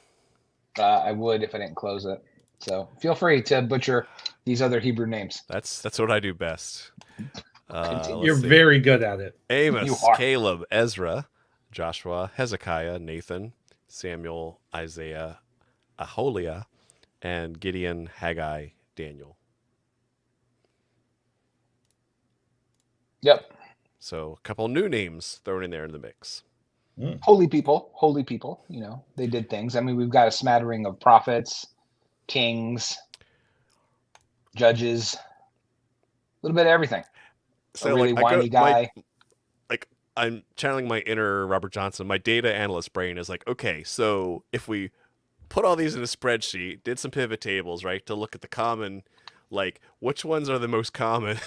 I would if I didn't close it. So feel free to butcher these other Hebrew names. That's what I do best. Let's You're see. very good at it. Amos, You are. Caleb, Ezra, Joshua, Hezekiah, Nathan, Samuel, Isaiah, Aholiah, and Gideon, Haggai, Daniel. Yep. So a couple new names thrown in there in the mix. Holy people. They did things. I mean, we've got a smattering of prophets, kings, judges, a little bit of everything. So a really like, whiny guy. I'm channeling my inner Robert Johnson. My data analyst brain is like, okay, so if we put all these in a spreadsheet, did some pivot tables, right, to look at the common, like, which ones are the most common?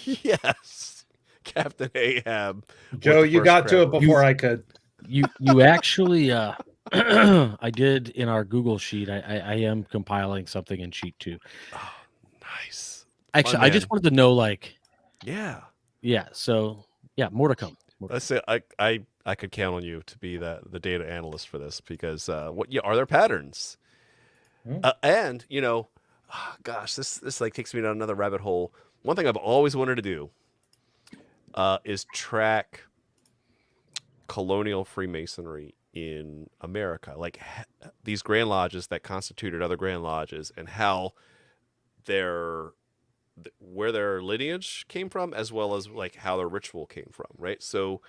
Yes, Captain Ahab. Joe, you got to it before I could. You actually I did in our Google sheet. I am compiling something in sheet 2. Oh, nice. Actually, Fun, I just man. wanted to know, like, Yeah. yeah, so yeah, more to come. Let's say I could count on you to be the data analyst for this because are there patterns? And gosh, this like takes me down another rabbit hole. One thing I've always wanted to do is track colonial Freemasonry in America, like these Grand Lodges that constituted other Grand Lodges, and how where their lineage came from, as well as like how their ritual came from, right? So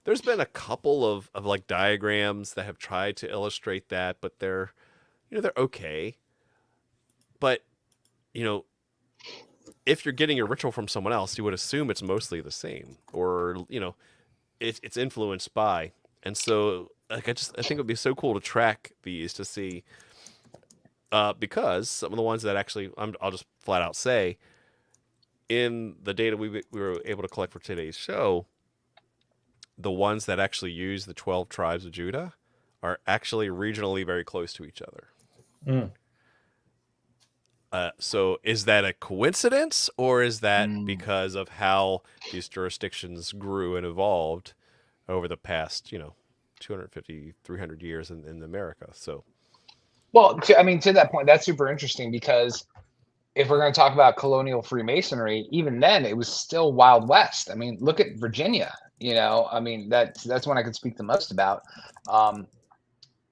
there's been a couple of like diagrams that have tried to illustrate that, but they're okay. But if you're getting your ritual from someone else, you would assume it's mostly the same, or it's influenced by. And so like I think it would be so cool to track these to see, because some of the ones that actually I'll just flat out say, in the data we were able to collect for today's show, the ones that actually use the 12 tribes of Judah are actually regionally very close to each other. So is that a coincidence, or is that because of how these jurisdictions grew and evolved over the past, 250, 300 years in America? So, well, to that point, that's super interesting, because if we're going to talk about colonial Freemasonry, even then it was still Wild West. I mean, look at Virginia. That's one I could speak the most about.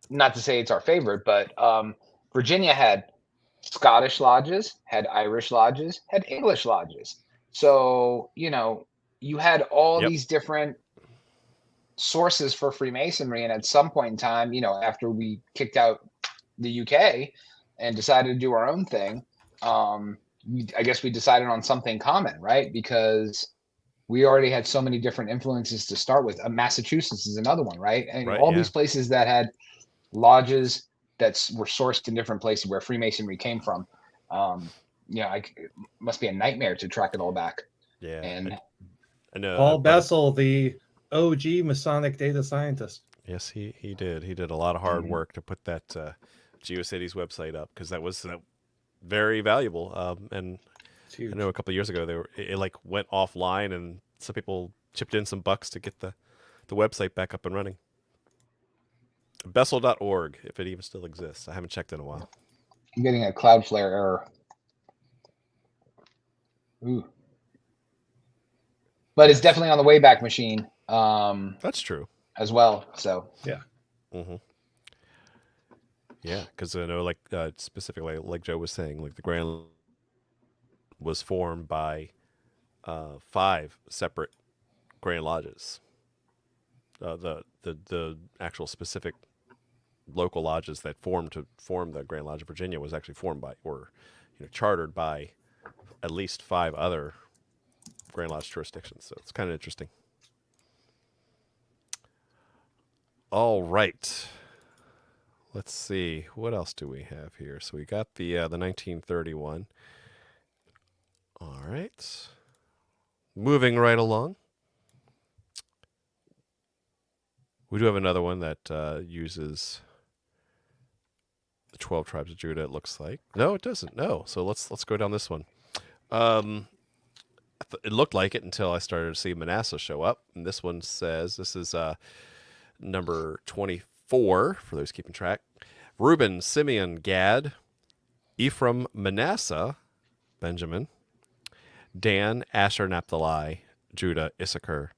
Not to say it's our favorite, but Virginia had Scottish lodges, had Irish lodges, had English lodges. So, you had all these different sources for Freemasonry. And at some point in time, after we kicked out the UK and decided to do our own thing, I guess we decided on something common, right? Because we already had so many different influences to start with. Massachusetts is another one, right? And these places that had lodges that were sourced in different places where Freemasonry came from. It must be a nightmare to track it all back. Yeah. And I know Paul Bessel, the OG Masonic data scientist. Yes, he did. He did a lot of hard work to put that GeoCities website up, because that was very valuable. And I know a couple of years ago it like went offline, and some people chipped in some bucks to get the website back up and running. Bessel.org, if it even still exists. I haven't checked in a while. I'm getting a Cloudflare error. Ooh. But it's definitely on the Wayback Machine. That's true. As well. So yeah. Mm-hmm. Yeah, because I know, like specifically, like Joe was saying, like the Grand was formed by 5 separate Grand Lodges. The actual specific local lodges that formed to form the Grand Lodge of Virginia was actually formed by, or chartered by, at least 5 other Grand Lodge jurisdictions. So it's kind of interesting. All right. Let's see. What else do we have here? So we got the 1931. All right. Moving right along. We do have another one that uses the 12 tribes of Judah, it looks like. No, it doesn't. No. So let's go down this one. It looked like it until I started to see Manasseh show up. And this one says, this is number 24, for those keeping track. Reuben, Simeon, Gad, Ephraim, Manasseh, Benjamin, Dan, Asher, Naphtali, Judah, Issachar,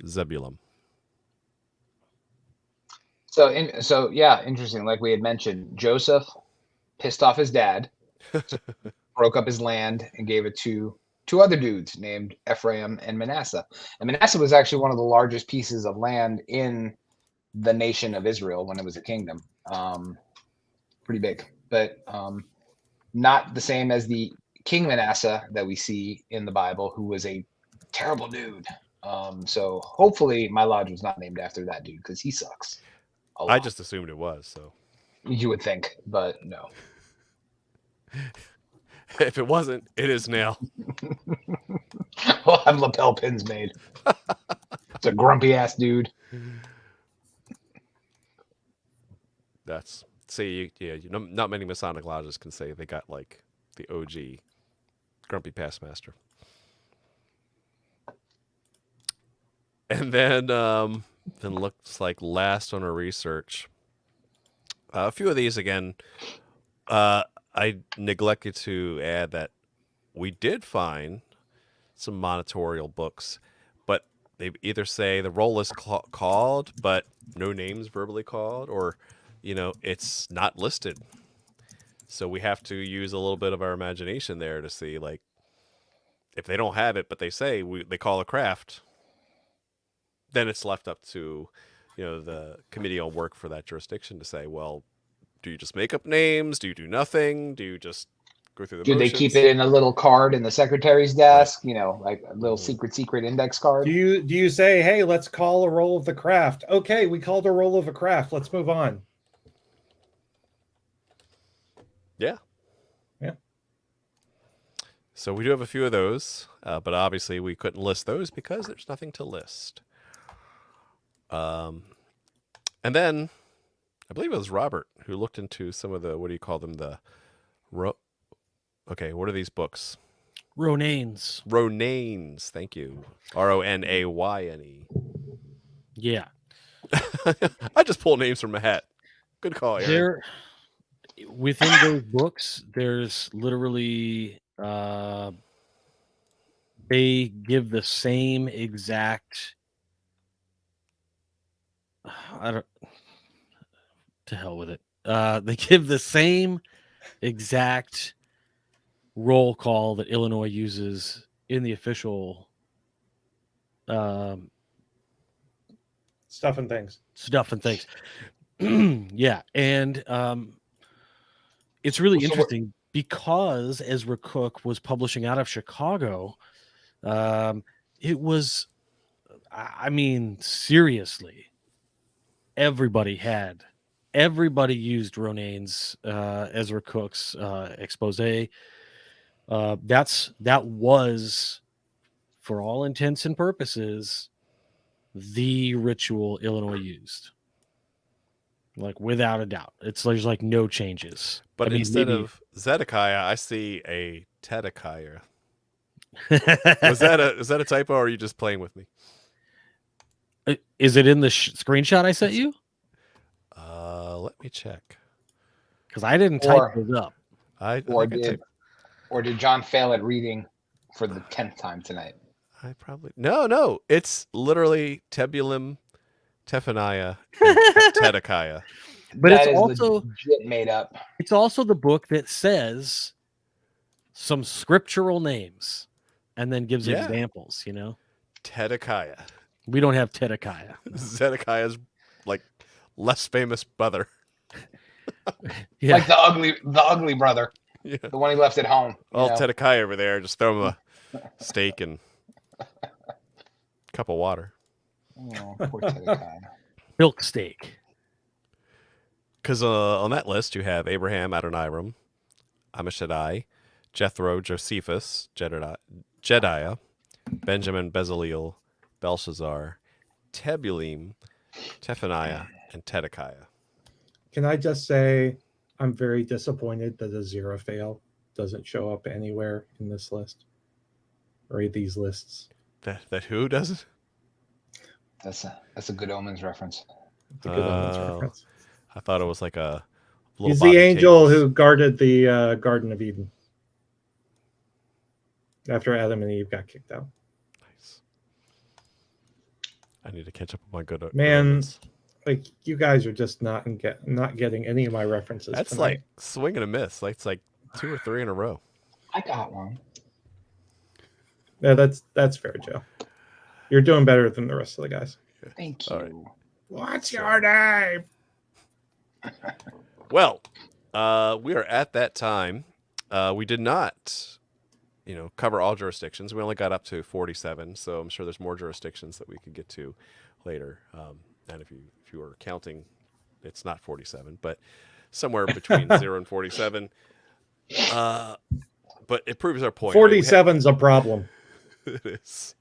Zebulun. So yeah, interesting. Like we had mentioned, Joseph pissed off his dad, broke up his land, and gave it to 2 other dudes named Ephraim and Manasseh. And Manasseh was actually one of the largest pieces of land in the nation of Israel when it was a kingdom. Pretty big, but not the same as the King Manasseh that we see in the Bible, who was a terrible dude. So hopefully my lodge was not named after that dude, because he sucks. I just assumed it was, so. You would think, but no. If it wasn't, it is now. We'll have lapel pins made. It's a grumpy ass dude. That's not many Masonic lodges can say they got like the OG grumpy past master. And then looks like last on our research, a few of these again. I neglected to add that we did find some monitorial books, but they either say the roll is called, but no names verbally called, or it's not listed. So we have to use a little bit of our imagination there to see, like, if they don't have it, but they say they call a craft, then it's left up to, the committee on work for that jurisdiction to say, well, do you just make up names? Do you do nothing? Do you just go through the Do they motions? keep it in a little card in the secretary's desk? Like a little Mhm. secret index card. Do you say, hey, let's call a roll of the craft? Okay, we called a roll of a craft. Let's move on. Yeah. Yeah. So we do have a few of those, but obviously we couldn't list those because there's nothing to list. And then I believe it was Robert who looked into some of the, what do you call them? Okay, what are these books? Ronanes. Ronanes. Thank you. Ronayne. Yeah. I just pull names from a hat. Good call, Aaron. Within those books, there's literally they give the same exact. To hell with it. They give the same exact roll call that Illinois uses in the official Stuff and things. Yeah, and it's really So interesting because Ezra Cook was publishing out of Chicago. It was, I mean, seriously, everybody used Ronane's Ezra Cook's expose. That was, for all intents and purposes, the ritual Illinois used. Like, without a doubt. There's like no changes. But I mean, instead maybe... of Zedekiah, I see a Tedekiah. Is that a typo, or are you just playing with me? Is it in the screenshot I sent you? Let me check. Because I didn't type those up. Or did John fail at reading for the 10th time tonight? I probably no. It's literally Tebulum, Tephaniah, and Tedekiah. But that it's is also legit made up. It's also the book that says some scriptural names and then gives examples. Tedekiah. We don't have Tedekiah. No. Zedekiah's like less famous brother. Yeah. Like the ugly brother. Yeah. The one he left at home. Tedekiah over there, just throw him a steak and a cup of water. Oh, poor Tedekiah. Milk steak. Because on that list you have Abraham, Adoniram, Ammishaddai, Jethro, Josephus, Jediah, Benjamin, Bezaleel, Belshazzar, Tebulim, Tephaniah, and Tedekiah. Can I just say I'm very disappointed that Aziraphale doesn't show up anywhere in this list or these lists. That who doesn't? That's a Good Omens reference. It's a Good Omens reference. I thought it was like a. He's the angel who guarded the Garden of Eden after Adam and Eve got kicked out. Nice. I need to catch up with my good. Man, like you guys are just not getting any of my references. That's tonight. like swing and a miss. Like it's like 2 or 3 in a row. I got one. Yeah, that's fair, Joe. You're doing better than the rest of the guys. Thank you. Right. What's your name? Well, we are at that time. We did not, cover all jurisdictions. We only got up to 47, so I'm sure there's more jurisdictions that we could get to later. And if you were counting, it's not 47, but somewhere between 0 and 47. But it proves our point. 47's a problem. It is.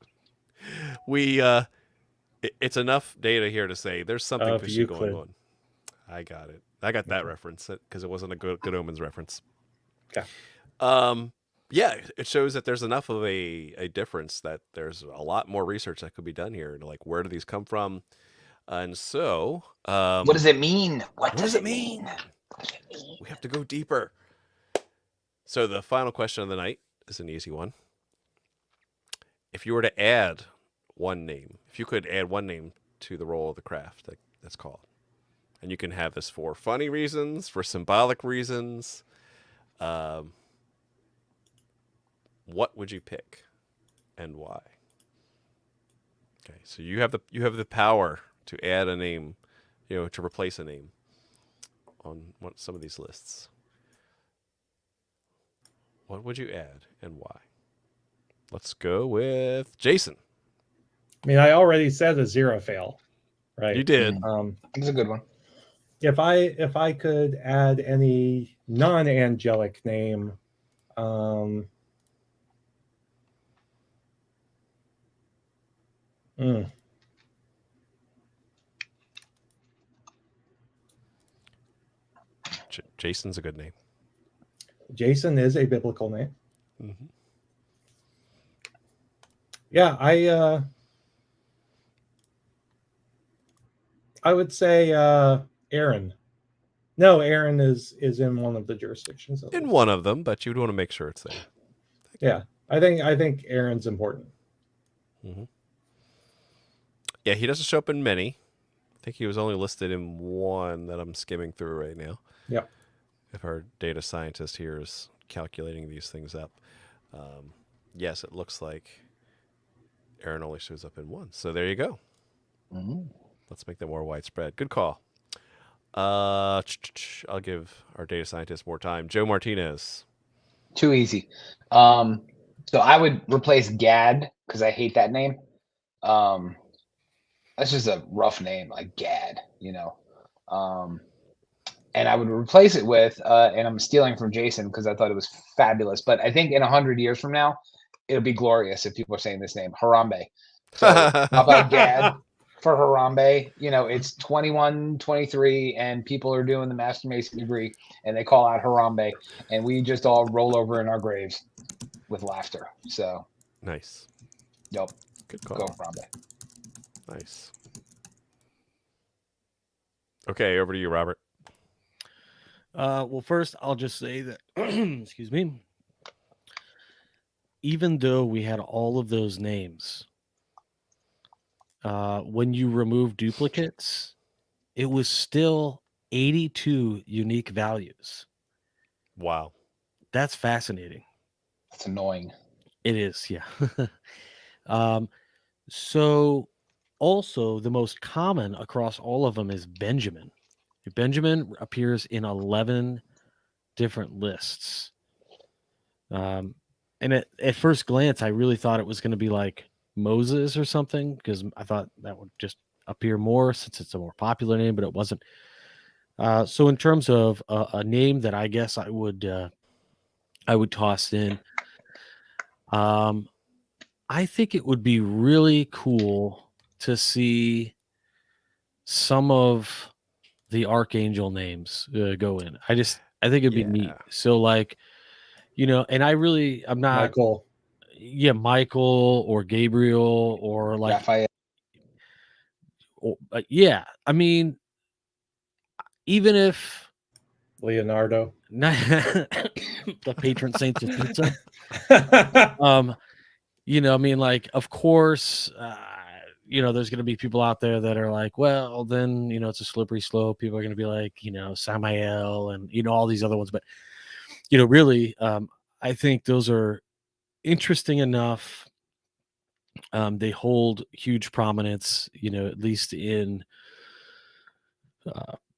It's enough data here to say there's something fishy going on. I got it. I got that reference because it wasn't a good Omens reference. Okay. yeah, it shows that there's enough of a difference that there's a lot more research that could be done here. Like, where do these come from? And so, What does it mean? what does it mean? We have to go deeper. So the final question of the night is an easy one. If you were to add one name, if you could add one name to the role of the craft that's called, and you can have this for funny reasons, for symbolic reasons, what would you pick, and why? Okay, so you have the power to add a name, to replace a name on some of these lists. What would you add and why? Let's go with Jason. I mean, I already said a zero fail, right? You did. That's a good one. If I could add any non-angelic name, Jason's a good name. Jason is a biblical name. Mm-hmm. Yeah, I would say Aaron. No, Aaron is in one of the jurisdictions. In one of them, but you'd want to make sure it's there. Yeah, I think Aaron's important. Mm-hmm. Yeah, he doesn't show up in many. I think he was only listed in one that I'm skimming through right now. Yeah. If our data scientist here is calculating these things up. Yes, it looks like Aaron only shows up in one. So there you go. Mm-hmm. Let's make that more widespread. Good call. I'll give our data scientist more time. Joe Martinez. Too easy. So I would replace Gad because I hate that name. That's just a rough name, like Gad, and I would replace it with, and I'm stealing from Jason because I thought it was fabulous, but I think in 100 years from now, it'll be glorious if people are saying this name, Harambe. So how about Gad for Harambe? It's 21-23, and people are doing the Master Mason degree, and they call out Harambe, and we just all roll over in our graves with laughter. So nice. Yep. Good call. Go Harambe. Nice. Okay, over to you, Robert. Well, first, I'll just say that, excuse me, even though we had all of those names, when you remove duplicates, it was still 82 unique values. Wow. That's fascinating. That's annoying. It is, yeah. So also the most common across all of them is Benjamin. Benjamin appears in 11 different lists. And at first glance, I really thought it was going to be like Moses or something, because I thought that would just appear more since it's a more popular name, but it wasn't. So in terms of a name that I guess I would toss in, I think it would be really cool to see some of the archangel names go in. I think it'd be neat. So like, and I'm not Michael. Yeah, Michael or Gabriel or like Raphael. Yeah, I mean, even if Leonardo, the patron saint of pizza, I mean, like, of course, there's going to be people out there that are like, well, then, it's a slippery slope. People are going to be like, Samael and, all these other ones. But, really, I think those are interesting enough. They hold huge prominence, at least in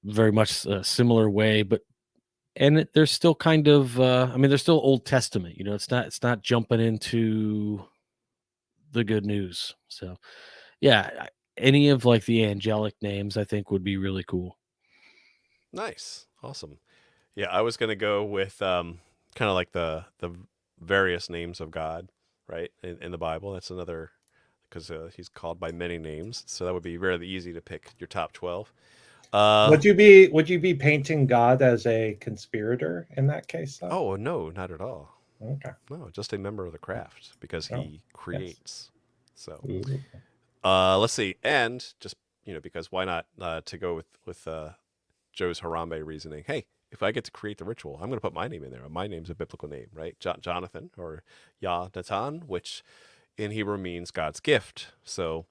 very much a similar way. And they're still kind of, they're still Old Testament. It's not jumping into the good news. So, yeah, any of like the angelic names I think would be really cool. Nice. Awesome. Yeah, I was going to go with kind of like the various names of God, right? In the Bible. That's another, because he's called by many names. So that would be really easy to pick your top 12. Would you be painting God as a conspirator in that case, though? Oh, no, not at all. Okay. No, just a member of the craft because Oh, he creates. So Ooh. let's see. And just, because why not to go with Joe's Harambe reasoning. Hey, if I get to create the ritual, I'm going to put my name in there. My name's a biblical name, right? Jonathan or Yah-Natan, which in Hebrew means God's gift. So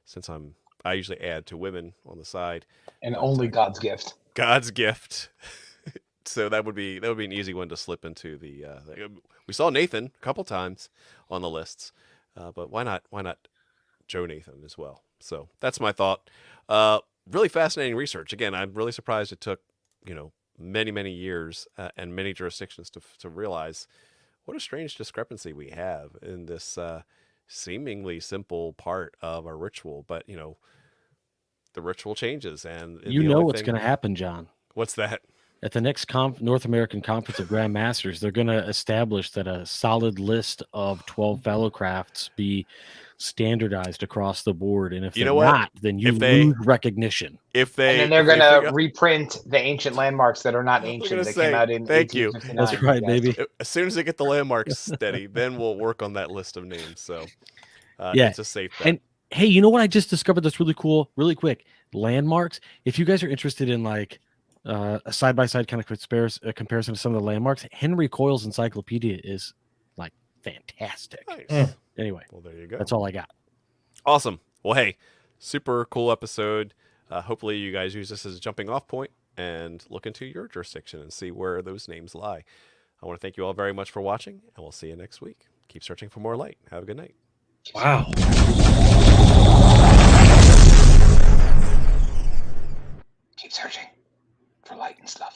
since I usually add to women on the side. And but, only God's gift. God's gift. So that would be an easy one to slip into the. We saw Nathan a couple times on the lists, but why not Joe Nathan as well? So that's my thought. Really fascinating research. Again, I'm really surprised it took many years and many jurisdictions to realize what a strange discrepancy we have in this seemingly simple part of our ritual. But the ritual changes, and You know what's going to happen, John. What's that? At the next North American Conference of Grand Masters, they're going to establish that a solid list of 12 Fellowcrafts be standardized across the board. And if they're not, then you lose recognition. And then they're going to reprint the ancient landmarks that are not ancient that came out in 1859. That's right, baby. As soon as they get the landmarks steady, then we'll work on that list of names. So it's a safe bet. And hey, you know what I just discovered that's really cool? Really quick. Landmarks. If you guys are interested in like a side-by-side kind of comparison of some of the landmarks, Henry Coyle's encyclopedia is like fantastic. Nice. Anyway, well, there you go. That's all I got. Awesome. Well, hey, super cool episode. Hopefully you guys use this as a jumping off point and look into your jurisdiction and see where those names lie. I want to thank you all very much for watching, and we'll see you next week. Keep searching for more light. Have a good night. Wow. Keep searching for light and stuff.